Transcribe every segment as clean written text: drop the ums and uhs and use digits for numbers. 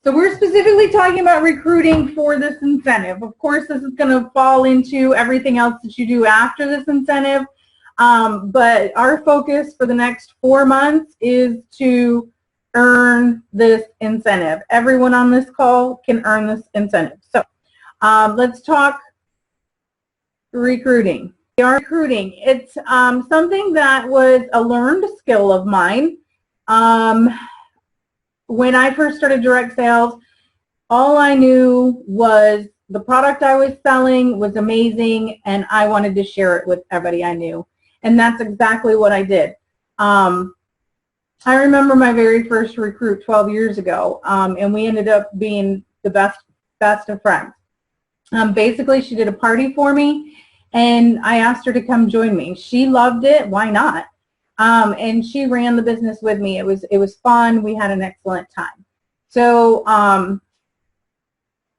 So we're specifically talking about recruiting for this incentive. Of course, this is going to fall into everything else that you do after this incentive. But our focus for the next 4 months is to earn this incentive. Everyone on this call can earn this incentive. So let's talk recruiting. Recruiting. It's something that was a learned skill of mine. When I first started direct sales, all I knew was the product I was selling was amazing, and I wanted to share it with everybody I knew. And that's exactly what I did. I remember my very first recruit 12 years ago, and we ended up being the best of friends. Basically, she did a party for me, and I asked her to come join me. She loved it. Why not? And she ran the business with me. It was fun. We had an excellent time. So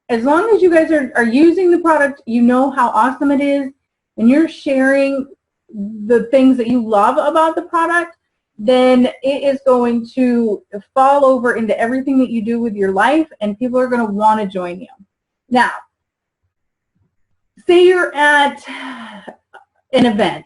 as long as you guys are using the product, you know how awesome it is, and you're sharing the things that you love about the product, then it is going to fall over into everything that you do with your life, and people are going to want to join you. Now, say you're at an event.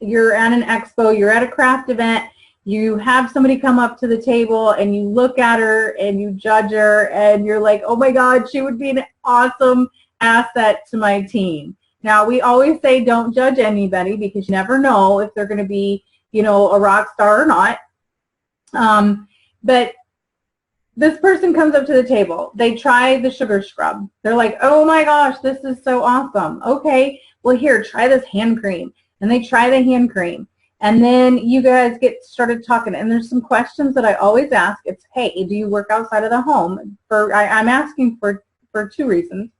You're at an expo, you're at a craft event, you have somebody come up to the table and you look at her and you judge her and you're like, oh my God, she would be an awesome asset to my team. Now, we always say don't judge anybody because you never know if they're going to be, you know, a rock star or not. But this person comes up to the table. They try the sugar scrub. They're like, oh my gosh, this is so awesome. Okay, well here, try this hand cream. And they try the hand cream. And then you guys get started talking. And there's some questions that I always ask. It's, hey, do you work outside of the home? I'm asking for 2 reasons.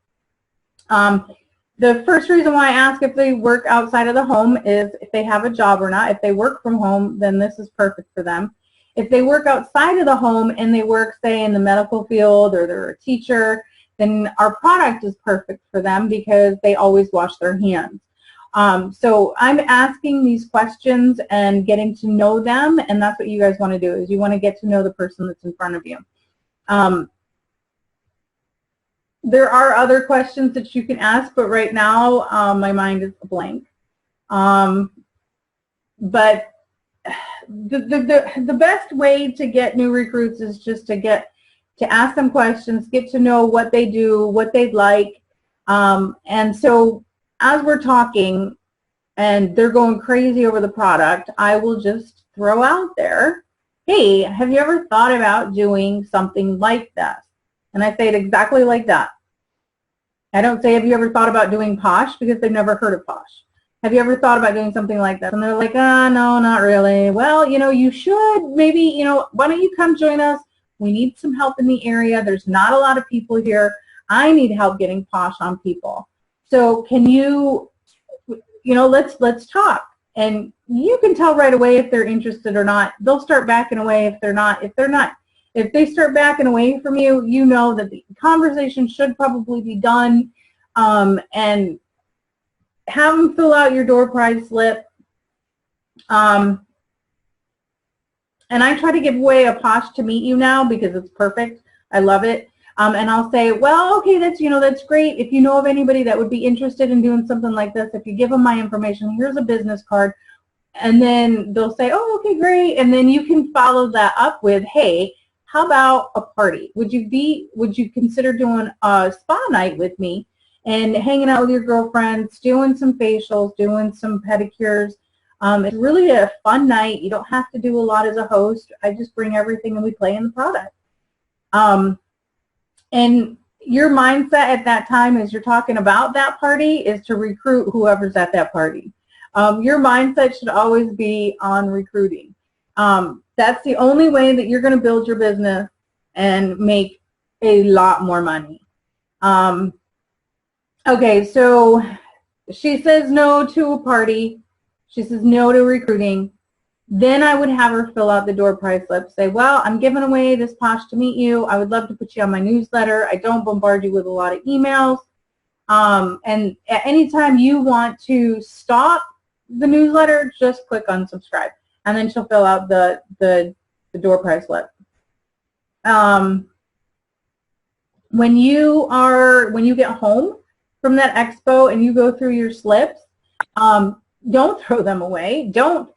The first reason why I ask if they work outside of the home is if they have a job or not. If they work from home, then this is perfect for them. If they work outside of the home and they work, say, in the medical field or they're a teacher, then our product is perfect for them because they always wash their hands. So I'm asking these questions and getting to know them, and that's what you guys want to do, is you want to get to know the person that's in front of you. There are other questions that you can ask, but right now my mind is blank. But the best way to get new recruits is just to ask them questions, get to know what they do, what they'd like, and so as we're talking and they're going crazy over the product, I will just throw out there, hey, have you ever thought about doing something like this? And I say it exactly like that. I don't say, have you ever thought about doing Posh, because they've never heard of Posh. Have you ever thought about doing something like that? And they're like, no, not really. Well, you know, you should maybe, you know, why don't you come join us? We need some help in the area. There's not a lot of people here. I need help getting Posh on people. So can you, you know, let's talk. And you can tell right away if they're interested or not. They'll start backing away if they're not. If they start backing away from you, you know that the conversation should probably be done. And have them fill out your door prize slip. And I try to give away a Posh to meet you now because it's perfect. I love it. And I'll say, well, okay, that's great. If you know of anybody that would be interested in doing something like this, if you give them my information, here's a business card. And then they'll say, oh, okay, great. And then you can follow that up with, hey, how about a party? Would you consider doing a spa night with me and hanging out with your girlfriends, doing some facials, doing some pedicures? It's really a fun night. You don't have to do a lot as a host. I just bring everything and we play in the product. And your mindset at that time as you're talking about that party is to recruit whoever's at that party. Your mindset should always be on recruiting. That's the only way that you're going to build your business and make a lot more money. Okay, so she says no to a party. She says no to recruiting. Then I would have her fill out the door prize slip, say, well, I'm giving away this Posh to meet you. I would love to put you on my newsletter. I don't bombard you with a lot of emails. And at any time you want to stop the newsletter, just click unsubscribe. And then she'll fill out the door prize slip. when you get home from that expo and you go through your slips, don't throw them away. Don't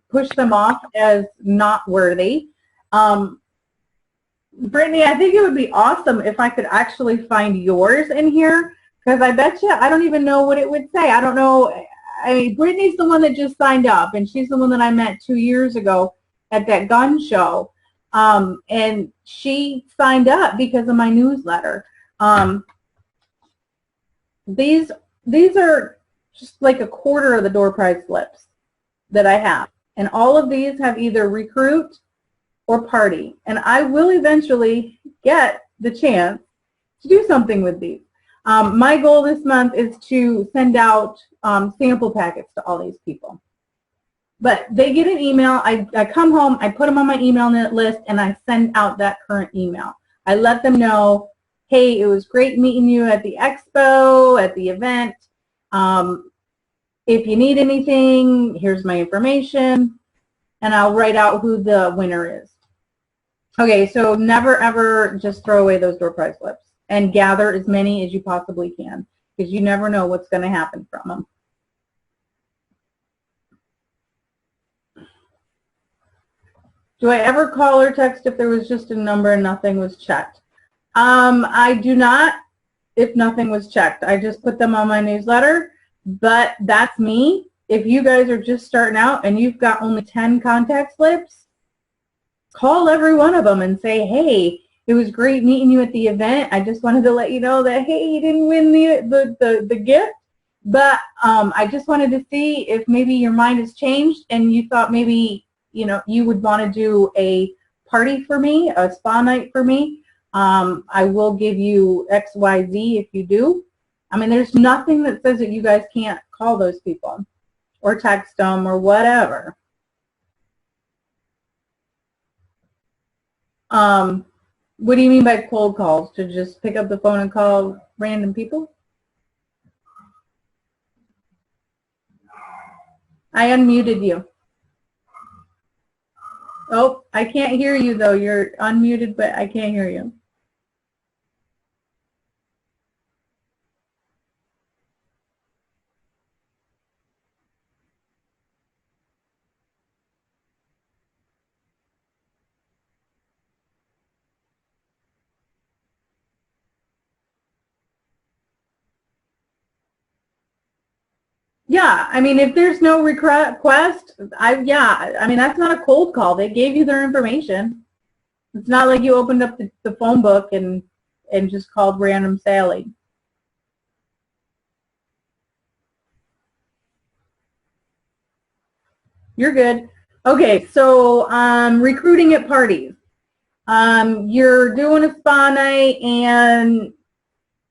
push them off as not worthy. Brittany, I think it would be awesome if I could actually find yours in here, because I bet you I don't even know what it would say. I don't know. I mean, Brittany's the one that just signed up, and she's the one that I met 2 years ago at that gun show. And she signed up because of my newsletter. These are just like a quarter of the door prize slips that I have. And all of these have either recruit or party. And I will eventually get the chance to do something with these. My goal this month is to send out sample packets to all these people. But they get an email. I come home, I put them on my email list, and I send out that current email. I let them know, hey, it was great meeting you at the expo, at the event. If you need anything, here's my information, and I'll write out who the winner is. Okay, so never ever just throw away those door prize slips, and gather as many as you possibly can, because you never know what's going to happen from them. Do I ever call or text if there was just a number and nothing was checked? I do not if nothing was checked. I just put them on my newsletter, but that's me. If you guys are just starting out and you've got only 10 contact slips, call every one of them and say, hey, it was great meeting you at the event. I just wanted to let you know that, hey, you didn't win the gift, but I just wanted to see if maybe your mind has changed and you thought maybe, you know, you would want to do a party for me, a spa night for me. I will give you XYZ if you do. I mean, there's nothing that says that you guys can't call those people or text them or whatever. What do you mean by cold calls? To just pick up the phone and call random people? I unmuted you. Oh, I can't hear you though. You're unmuted, but I can't hear you. Yeah, I mean, if there's no request, I mean, that's not a cold call. They gave you their information. It's not like you opened up the phone book and just called random Sally. You're good. Okay, so recruiting at parties. You're doing a spa night, and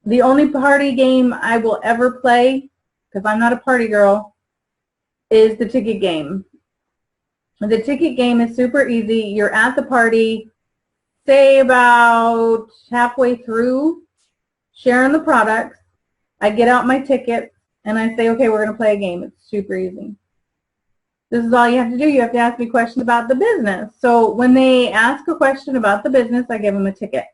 the only party game I will ever play, because I'm not a party girl, is the ticket game. The ticket game is super easy. You're at the party, say about halfway through sharing the products. I get out my ticket and I say, okay, we're going to play a game. It's super easy. This is all you have to do. You have to ask me questions about the business. So when they ask a question about the business, I give them a ticket.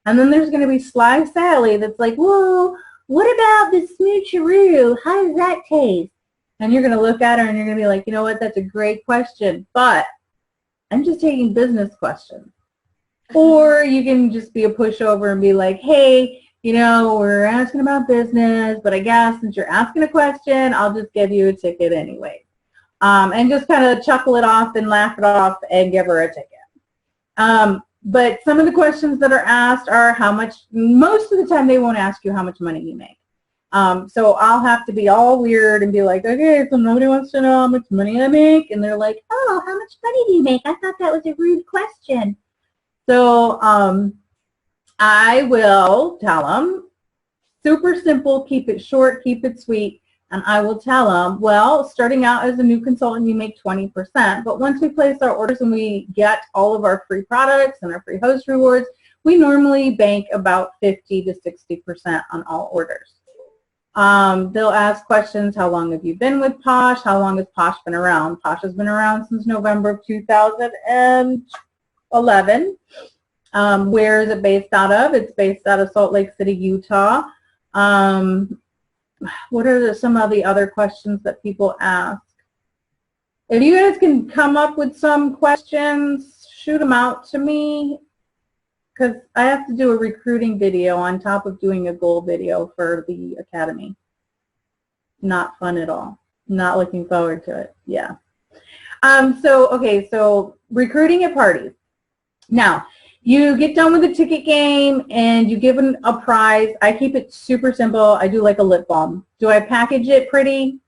And then there's going to be Sly Sally that's like, whoa, what about the smoocheroo? How does that taste? And you're going to look at her and you're going to be like, you know what, that's a great question, but I'm just taking business questions. Or you can just be a pushover and be like, hey, you know, we're asking about business, but I guess since you're asking a question, I'll just give you a ticket anyway. And just kind of chuckle it off and laugh it off and give her a ticket. But some of the questions that are asked are how much, most of the time they won't ask you how much money you make. So I'll have to be all weird and be like, okay, so nobody wants to know how much money I make. And they're like, oh, how much money do you make? I thought that was a rude question. So I will tell them, super simple, keep it short, keep it sweet. And I will tell them, well, starting out as a new consultant, you make 20%. But once we place our orders and we get all of our free products and our free host rewards, we normally bank about 50 to 60% on all orders. They'll ask questions, how long have you been with Posh? How long has Posh been around? Posh has been around since November of 2011. Where is it based out of? It's based out of Salt Lake City, Utah. What are some of the other questions that people ask? If you guys can come up with some questions, shoot them out to me, because I have to do a recruiting video on top of doing a goal video for the academy. Not fun at all. Not looking forward to it. Yeah. Okay, so recruiting at parties. Now, you get done with the ticket game and you give them a prize. I keep it super simple. I do like a lip balm. Do I package it pretty?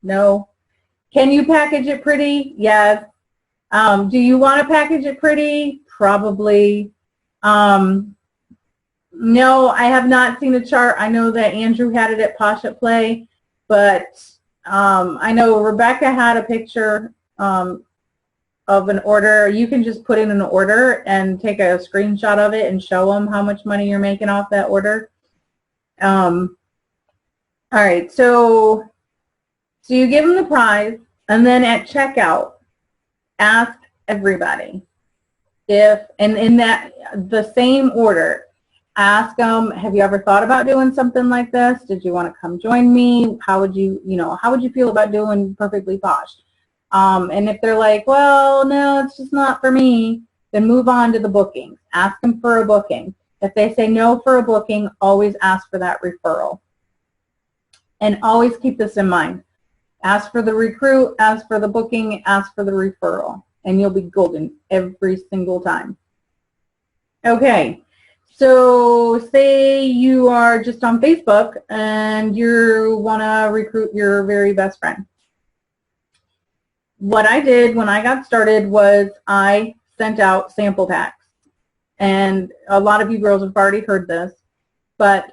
No. Can you package it pretty? Yes. Do you want to package it pretty? Probably. No, I have not seen a chart. I know that Andrew had it at Posh at Play, but I know Rebecca had a picture of an order. You can just put in an order and take a screenshot of it and show them how much money you're making off that order. All right, so you give them the prize, and then at checkout, ask everybody if, and in that the same order, ask them, have you ever thought about doing something like this? Did you want to come join me? How would you, how would you feel about doing Perfectly Posh? And if they're like, well, no, it's just not for me, then move on to the bookings. Ask them for a booking. If they say no for a booking, always ask for that referral. And always keep this in mind. Ask for the recruit, ask for the booking, ask for the referral, and you'll be golden every single time. Okay, so say you are just on Facebook and you want to recruit your very best friend. What I did when I got started was I sent out sample packs. And a lot of you girls have already heard this, but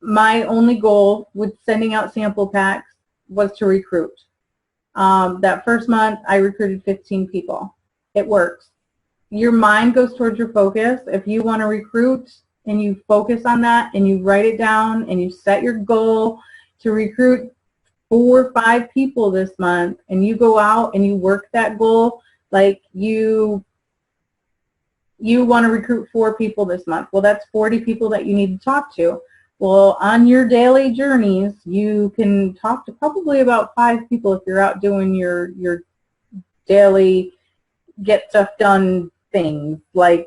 my only goal with sending out sample packs was to recruit. That first month, I recruited 15 people. It works. Your mind goes towards your focus. If you want to recruit and you focus on that and you write it down and you set your goal to recruit 4 or 5 people this month, and you go out and you work that goal, like you want to recruit 4 people this month. Well, that's 40 people that you need to talk to. Well, on your daily journeys, you can talk to probably about 5 people if you're out doing your daily get stuff done things, like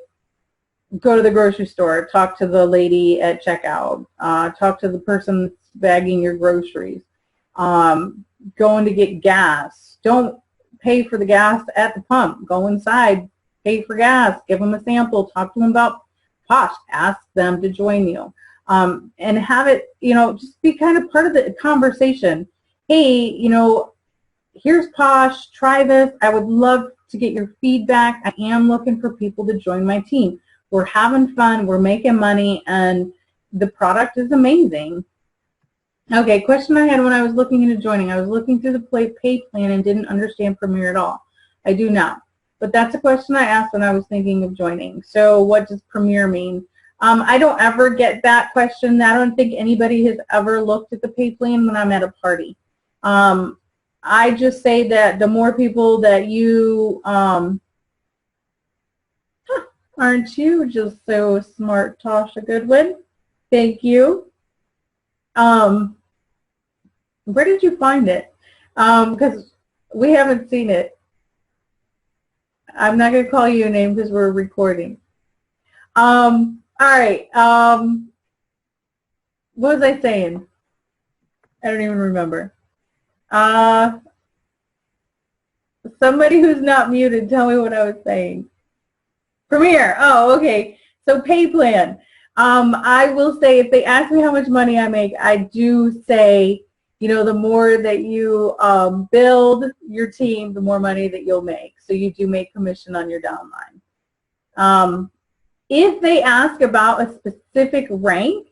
go to the grocery store, talk to the lady at checkout, talk to the person bagging your groceries, going to get gas. Don't pay for the gas at the pump. Go inside, pay for gas, give them a sample, talk to them about Posh, ask them to join you. And have it, just be kind of part of the conversation. Hey, here's Posh, try this. I would love to get your feedback. I am looking for people to join my team. We're having fun, we're making money, and the product is amazing. Okay, question I had when I was looking into joining. I was looking through the pay plan and didn't understand Premier at all. I do now. But that's a question I asked when I was thinking of joining. So what does Premier mean? I don't ever get that question. I don't think anybody has ever looked at the pay plan when I'm at a party. I just say that the more people that you, aren't you just so smart, Tasha Goodwin? Thank you. Where did you find it? Because we haven't seen it. I'm not going to call you a name because we're recording. All right. What was I saying? I don't even remember. Somebody who's not muted, tell me what I was saying. Premier. Oh, okay. So pay plan. I will say if they ask me how much money I make, I do say, the more that you build your team, the more money that you'll make. So you do make commission on your downline. If they ask about a specific rank,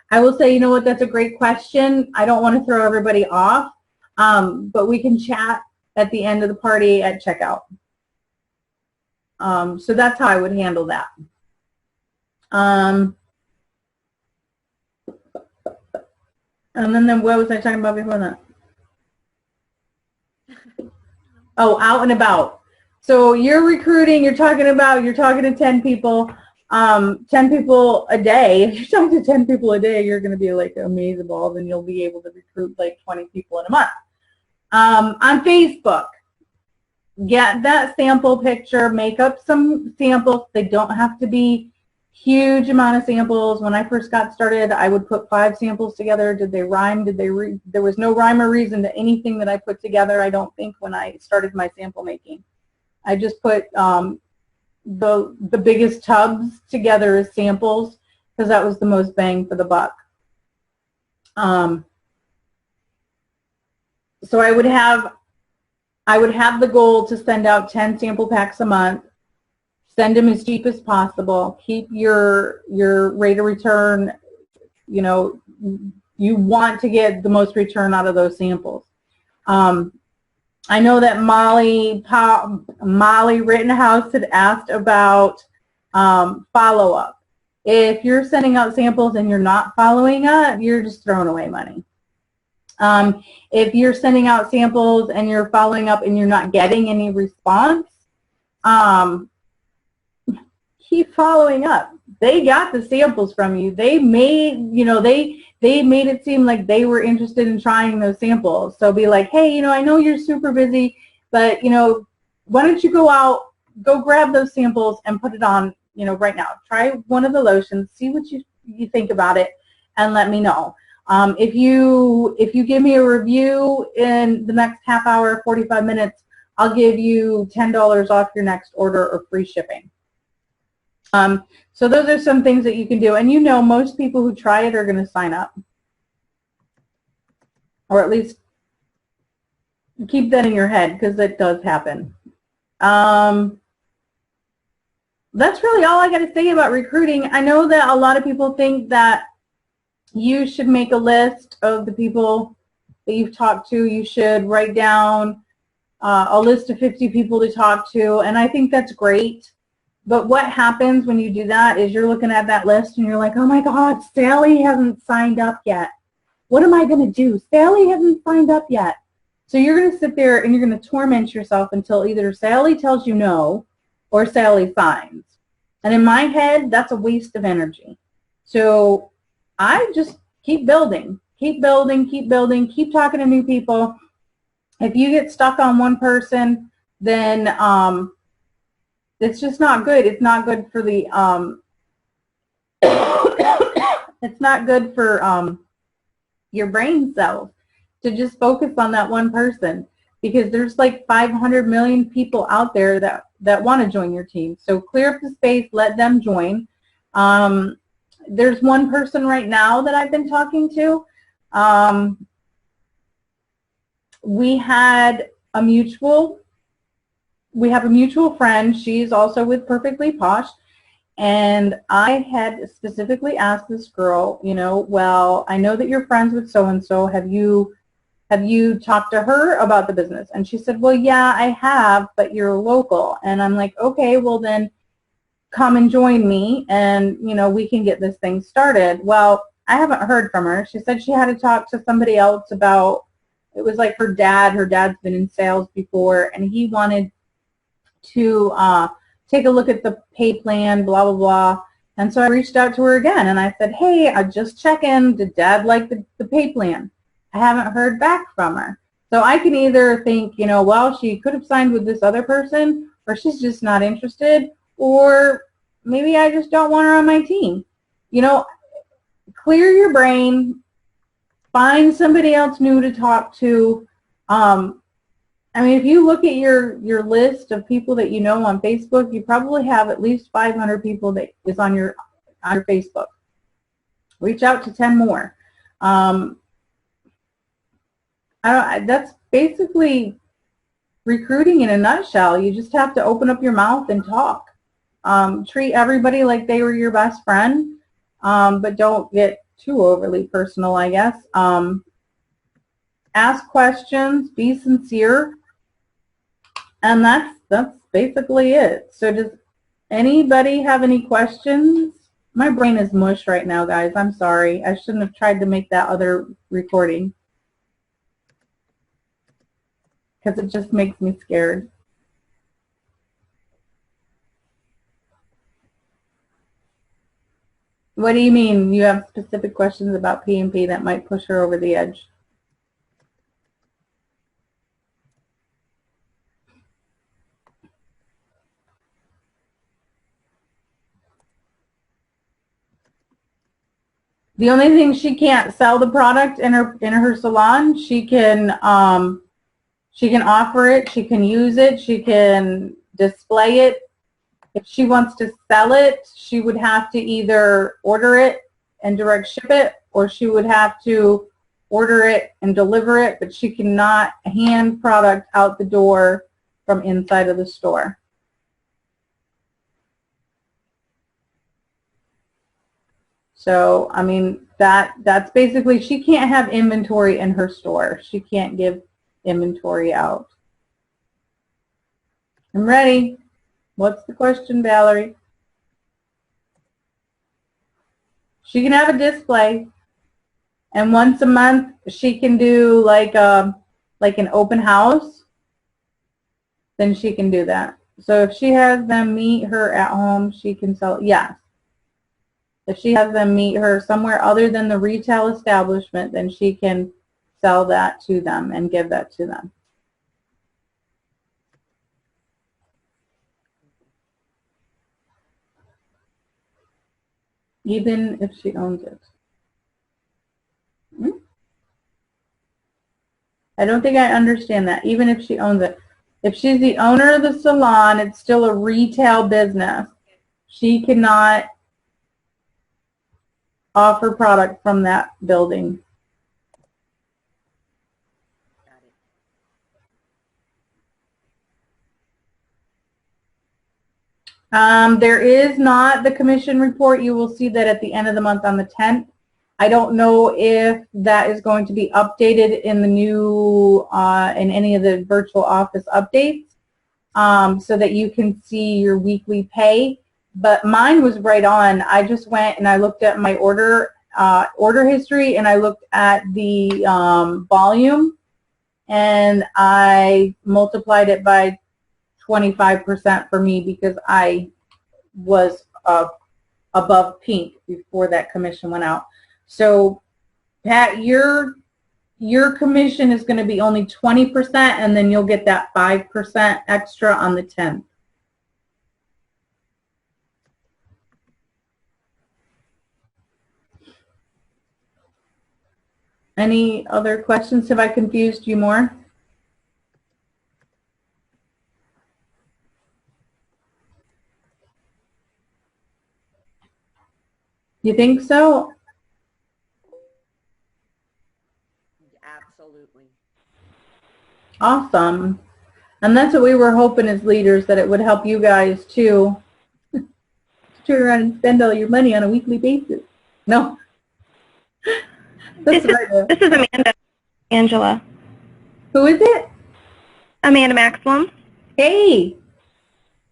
I will say, that's a great question. I don't want to throw everybody off, but we can chat at the end of the party at checkout. So that's how I would handle that. And then what was I talking about before that? Oh, out and about. So you're recruiting, you're talking to 10 people, 10 people a day. If you're talking to 10 people a day, you're going to be like amazable, and you'll be able to recruit like 20 people in a month. On Facebook, get that sample picture, make up some samples. They don't have to be huge amount of samples. When I first got started, I would put 5 samples together. Did they rhyme? There was no rhyme or reason to anything that I put together, I don't think, when I started my sample making. I just put the biggest tubs together as samples because that was the most bang for the buck. So I would have the goal to send out 10 sample packs a month. Send them as cheap as possible. Keep your rate of return, you know, you want to get the most return out of those samples. I know that Molly Rittenhouse had asked about follow-up. If you're sending out samples and you're not following up, you're just throwing away money. If you're sending out samples and you're following up and you're not getting any response, keep following up. They got the samples from you. They made, you know, they made it seem like they were interested in trying those samples. So be like, hey, you know, I know you're super busy, but, you know, why don't you go grab those samples and put it on, you know, right now. Try one of the lotions, see what you think about it, and let me know. If you give me a review in the next half hour, 45 minutes, I'll give you $10 off your next order or free shipping. So those are some things that you can do. And you know, most people who try it are going to sign up. Or at least keep that in your head, because it does happen. That's really all I got to say about recruiting. I know that a lot of people think that you should make a list of the people that you've talked to. You should write down a list of 50 people to talk to, and I think that's great. But what happens when you do that is you're looking at that list and you're like, oh my God, Sally hasn't signed up yet. What am I going to do? Sally hasn't signed up yet. So you're going to sit there and you're going to torment yourself until either Sally tells you no or Sally signs. And in my head, that's a waste of energy. So I just keep building, keep building, keep building, keep talking to new people. If you get stuck on one person, then it's just not good. It's not good for the it's not good for your brain cells to just focus on that one person, because there's like 500 million people out there that want to join your team. So clear up the space, let them join. There's one person right now that I've been talking to. We have a mutual friend. She's also with Perfectly Posh, and I had specifically asked this girl, you know, well, I know that you're friends with so-and-so. Have you talked to her about the business? And she said, well, yeah, I have, but you're local. And I'm like, okay, well then come and join me, and, you know, we can get this thing started. Well, I haven't heard from her. She said she had to talk to somebody else about, it was like her dad. Her dad's been in sales before, and he wanted to take a look at the pay plan, blah, blah, blah. And so I reached out to her again, and I said, hey, I just checking. Did Dad like the pay plan? I haven't heard back from her. So I can either think, you know, well, she could have signed with this other person, or she's just not interested, or maybe I just don't want her on my team. You know, clear your brain, find somebody else new to talk to. I mean, if you look at your list of people that you know on Facebook, you probably have at least 500 people that is on your Facebook. Reach out to 10 more. That's basically recruiting in a nutshell. You just have to open up your mouth and talk. Treat everybody like they were your best friend, but don't get too overly personal, I guess. Ask questions, be sincere, and that's basically it. So does anybody have any questions? My brain is mush right now, guys. I'm sorry. I shouldn't have tried to make that other recording, because it just makes me scared. What do you mean? You have specific questions about P&P that might push her over the edge? The only thing, she can't sell the product in her salon. She can offer it, she can use it, she can display it. If she wants to sell it, she would have to either order it and direct ship it, or she would have to order it and deliver it, but she cannot hand product out the door from inside of the store. So, I mean, that's basically, she can't have inventory in her store. She can't give inventory out. I'm ready. What's the question, Valerie? She can have a display, and once a month she can do like an open house. Then she can do that. So if she has them meet her at home, she can sell it. Yes. If she has them meet her somewhere other than the retail establishment, then she can sell that to them and give that to them. Even if she owns it. I don't think I understand that. Even if she owns it. If she's the owner of the salon, it's still a retail business. She cannot offer product from that building. There is not the commission report. You will see that at the end of the month on the 10th. I don't know if that is going to be updated in the new, in any of the virtual office updates, so that you can see your weekly pay. But mine was right on. I just went and I looked at my order history, and I looked at the volume, and I multiplied it by 25% for me, because I was above pink before that commission went out. So, Pat, your commission is going to be only 20%, and then you'll get that 5% extra on the 10th. Any other questions? Have I confused you more? You think so? Absolutely. Awesome. And that's what we were hoping as leaders, that it would help you guys too to turn around and spend all your money on a weekly basis. No. This is Amanda. Angela. Who is it? Amanda Maximum. Hey.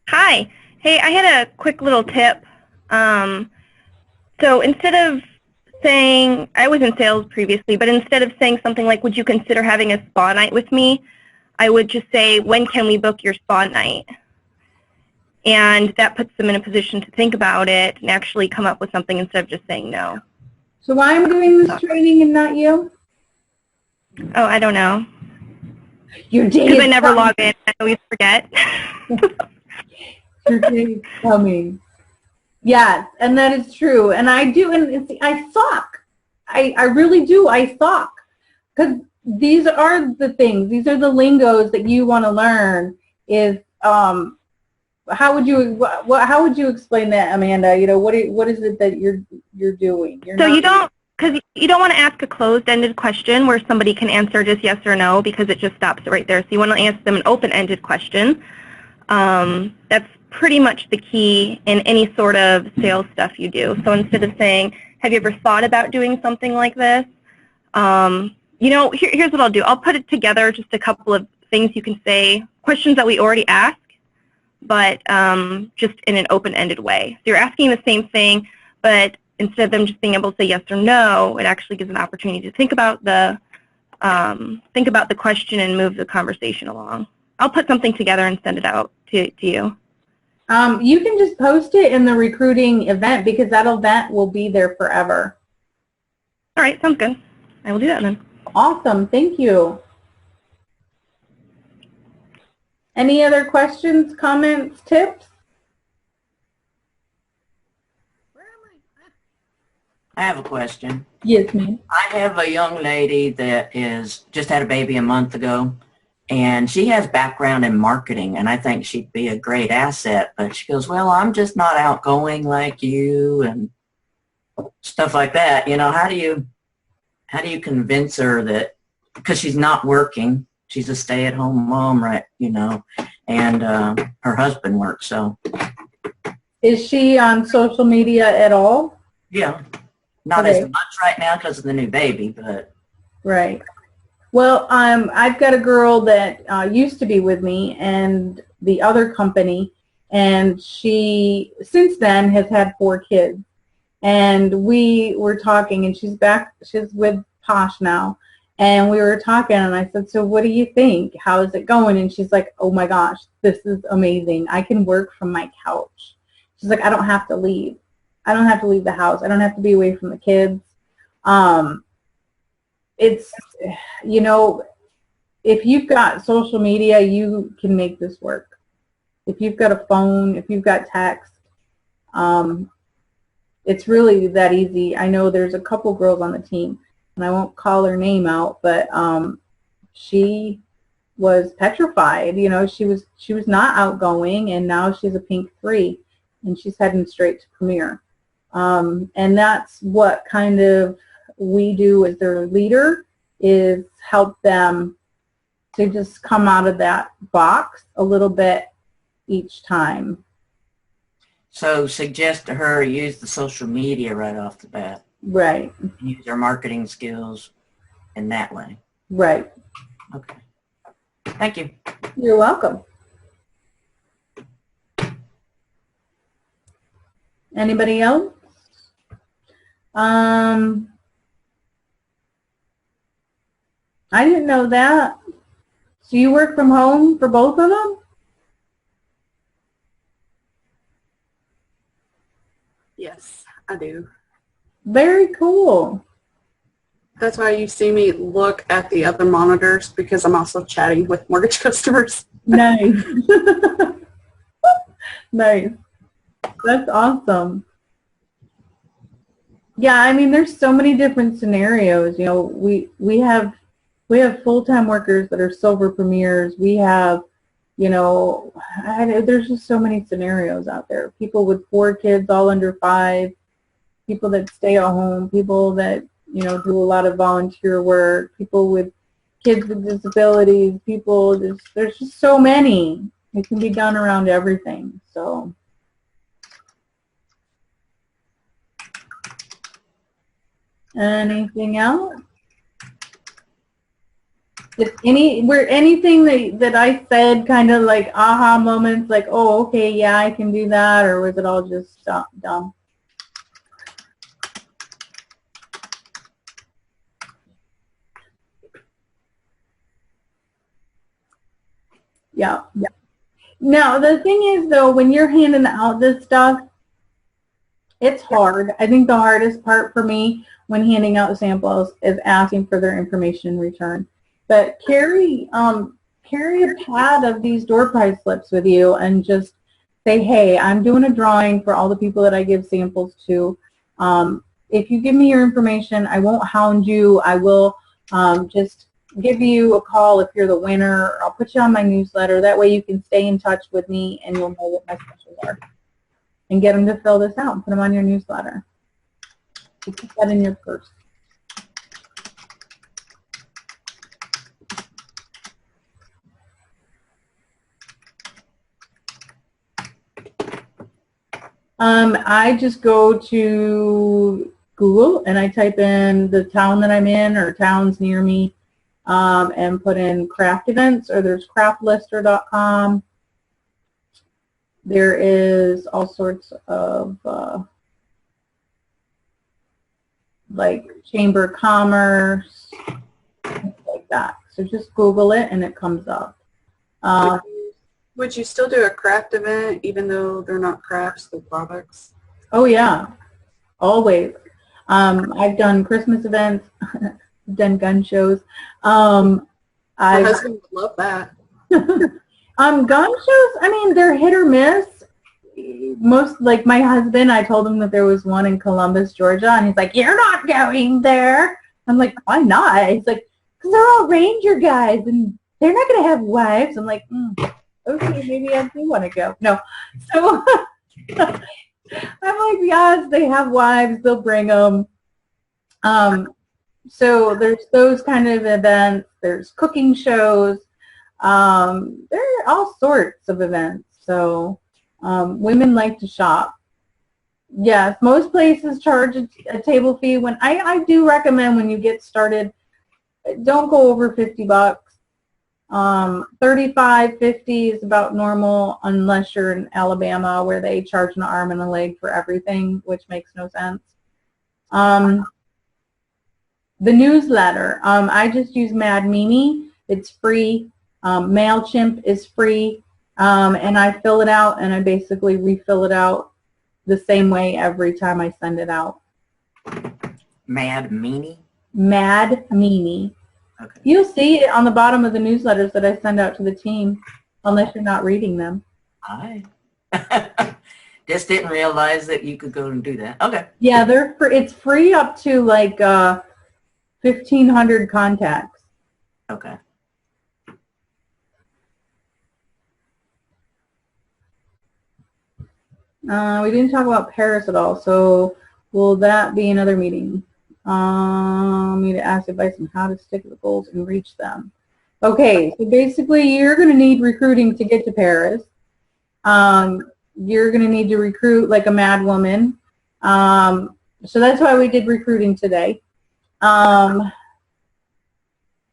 Hi. Hey, I had a quick little tip. So instead of saying, I was in sales previously, but instead of saying something like, would you consider having a spa night with me, I would just say, when can we book your spa night? And that puts them in a position to think about it and actually come up with something instead of just saying no. So why am I doing this training and not you? Oh, I don't know. Your day is Because I never coming. log in. I always forget. Your day is coming. Yes, and that is true. And I do, and I suck. I really do. I suck. Because these are the things, these are the lingos that you want to learn. Is how would you explain that, Amanda? You know, what is it that you're doing? So you don't, because you don't want to ask a closed-ended question where somebody can answer just yes or no, because it just stops right there. So you want to ask them an open-ended question. That's pretty much the key in any sort of sales stuff you do. So instead of saying, have you ever thought about doing something like this? You know, here's what I'll do. I'll put it together, just a couple of things you can say, questions that we already ask, but just in an open-ended way. So you're asking the same thing, but instead of them just being able to say yes or no, it actually gives an opportunity to think about the question and move the conversation along. I'll put something together and send it out to you. You can just post it in the recruiting event because that event will be there forever. All right, sounds good. I will do that then. Awesome. Thank you. Any other questions, comments, tips? I have a question. Yes, ma'am. I have a young lady that is just had a baby a month ago, and she has background in marketing, and I think she'd be a great asset. But she goes, well, I'm just not outgoing like you and stuff like that. You know, how do you convince her that, because she's not working, she's a stay-at-home mom, right? You know, and her husband works. So Is she on social media at all? yeah, not Okay. as much right now because of the new baby, but Right. Well, I've got a girl that used to be with me and the other company, and she since then has had 4 kids. And we were talking, and she's with Posh now, and we were talking, and I said, so what do you think? How is it going? And she's like, oh my gosh, this is amazing. I can work from my couch. She's like, I don't have to leave. I don't have to leave the house. I don't have to be away from the kids. It's, you know, if you've got social media, you can make this work. If you've got a phone, if you've got text, it's really that easy. I know there's a couple girls on the team, and I won't call her name out, but she was petrified. You know, she was not outgoing, and now she's a pink 3, and she's heading straight to Premier. And that's what kind of we do as their leader, is help them to just come out of that box a little bit each time. so suggest to her use the social media right off the bat. Right. Use her marketing skills in that way. Right. Okay. Thank you. You're welcome. Anybody else? I didn't know that. So you work from home for both of them? Yes, I do. Very cool. That's why you see me look at the other monitors, because I'm also chatting with mortgage customers. Nice. Nice. That's awesome. Yeah, I mean, there's so many different scenarios. You know, we have full-time workers that are silver premiers. We have, you know, there's just so many scenarios out there. People with 4 kids, all under 5. People that stay at home. People that, you know, do a lot of volunteer work. People with kids with disabilities. People, there's just so many. It can be done around everything. So. Anything else? If anything that I said kind of like aha moments, like, oh, okay, yeah, I can do that, or was it all just dumb? Yeah. Now, the thing is, though, when you're handing out this stuff, it's hard. I think the hardest part for me when handing out samples is asking for their information in return. But carry a pad of these door prize slips with you and just say, hey, I'm doing a drawing for all the people that I give samples to. If you give me your information, I won't hound you. I will just give you a call if you're the winner. I'll put you on my newsletter. That way you can stay in touch with me and you'll know what my specials are. And get them to fill this out and put them on your newsletter. You put that in your purse. I just go to Google and I type in the town that I'm in or towns near me and put in craft events, or there's craftlister.com. There is all sorts of like Chamber of Commerce, things like that. So just Google it and it comes up. Would you still do a craft event even though they're not crafts, they're products? Oh yeah, always. I've done Christmas events, done gun shows. My I've husband would love that. gun shows. I mean, they're hit or miss. Most, like my husband, I told him that there was one in Columbus, Georgia, and he's like, "You're not going there." I'm like, "Why not?" He's like, "Because they're all ranger guys, and they're not going to have wives." I'm like, "Okay, maybe I do want to go." No, so I'm like, "Yes, they have wives. They'll bring them." So there's those kind of events. There's cooking shows. There are all sorts of events. So women like to shop. Yes, most places charge a table fee. When I do recommend when you get started, don't go over $50. 35, 50 is about normal unless you're in Alabama where they charge an arm and a leg for everything, which makes no sense. The newsletter, I just use Mad Mimi. It's free. MailChimp is free. And I fill it out and I basically refill it out the same way every time I send it out. Mad Meanie? Mad Mimi. Okay. You'll see it on the bottom of the newsletters that I send out to the team, unless you're not reading them. I just didn't realize that you could go and do that. Okay. Yeah, it's free up to like 1,500 contacts. Okay. We didn't talk about Paris at all, so will that be another meeting? Me to ask advice on how to stick to the goals and reach them. Okay, so basically you're going to need recruiting to get to Paris. You're going to need to recruit like a mad woman. So that's why we did recruiting today. How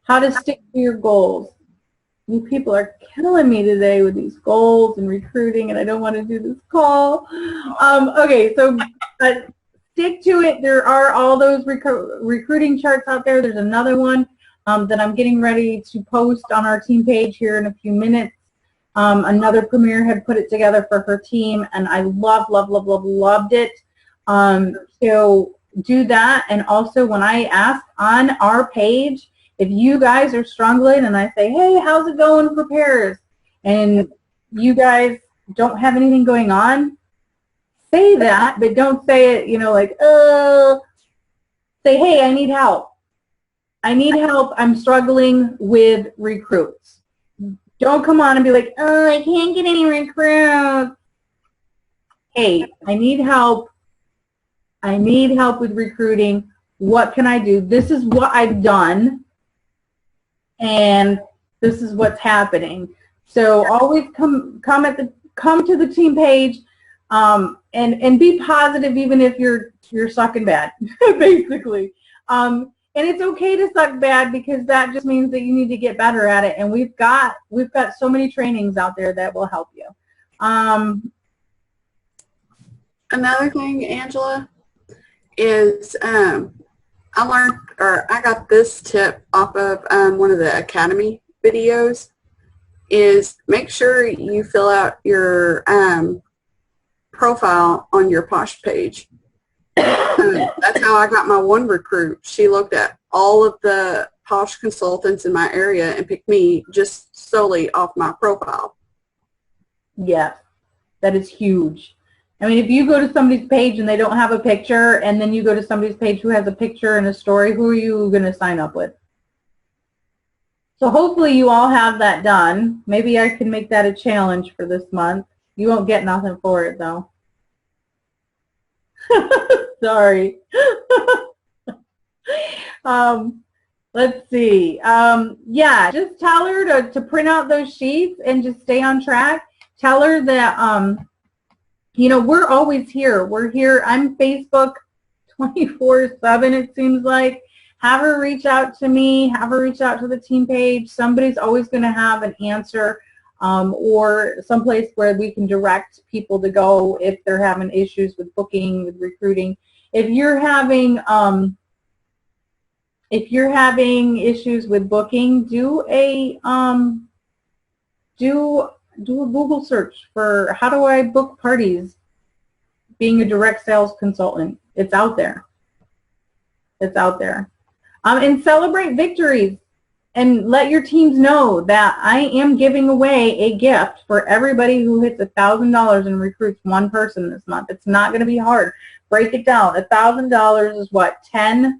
to stick to your goals. You people are killing me today with these goals and recruiting, and I don't want to do this call. Okay, so stick to it. There are all those recruiting charts out there. There's another one that I'm getting ready to post on our team page here in a few minutes. Another premier had put it together for her team, and I loved it. So do that, and also when I ask on our page, if you guys are struggling and I say, hey, how's it going for Paris? And you guys don't have anything going on, say that, but don't say it, you know, like, say, hey, I need help. I need help. I'm struggling with recruits. Don't come on and be like, oh, I can't get any recruits. Hey, I need help. I need help with recruiting. What can I do? This is what I've done. And this is what's happening. So always come to the team page, and be positive even if you're sucking bad, basically. And it's okay to suck bad because that just means that you need to get better at it. And we've got so many trainings out there that will help you. Another thing, Angela, is I got this tip off of one of the Academy videos, is make sure you fill out your profile on your Posh page. That's how I got my one recruit. She looked at all of the Posh consultants in my area and picked me just solely off my profile. Yeah, that is huge. I mean, if you go to somebody's page and they don't have a picture, and then you go to somebody's page who has a picture and a story, who are you going to sign up with? So hopefully you all have that done. Maybe I can make that a challenge for this month. You won't get nothing for it, though. Sorry. Let's see. Yeah, just tell her to print out those sheets and just stay on track. Tell her that, you know, we're always here. We're here. I'm Facebook 24/7, it seems like. Have her reach out to me. Have her reach out to the team page. Somebody's always going to have an answer, or someplace where we can direct people to go if they're having issues with booking, with recruiting. If you're having issues with booking, do do a Google search for how do I book parties being a direct sales consultant. It's out there. It's out there. And celebrate victories and let your teams know that I am giving away a gift for everybody who hits $1,000 and recruits one person this month. It's not going to be hard. Break it down. $1,000 is what? 10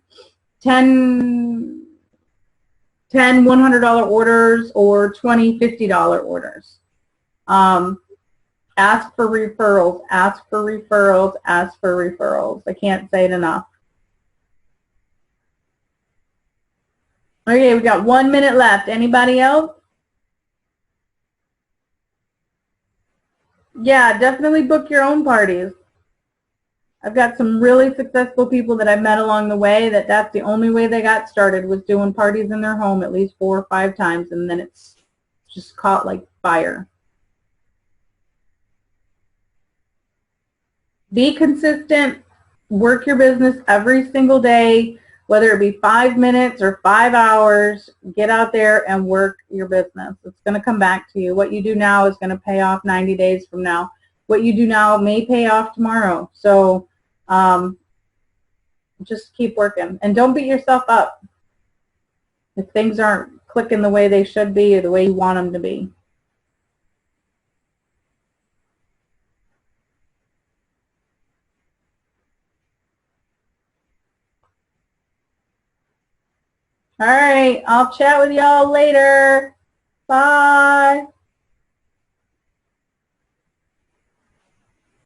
$100 orders or 20 $50 orders. Ask for referrals, ask for referrals, ask for referrals. I can't say it enough. Okay, we got 1 minute left. Anybody else? Yeah, definitely book your own parties. I've got some really successful people that I've met along the way that's the only way they got started, was doing parties in their home at least 4 or 5 times, and then it's just caught like fire. Be consistent. Work your business every single day, whether it be 5 minutes or 5 hours. Get out there and work your business. It's going to come back to you. What you do now is going to pay off 90 days from now. What you do now may pay off tomorrow. So just keep working. And don't beat yourself up if things aren't clicking the way they should be or the way you want them to be. All right, I'll chat with y'all later. Bye.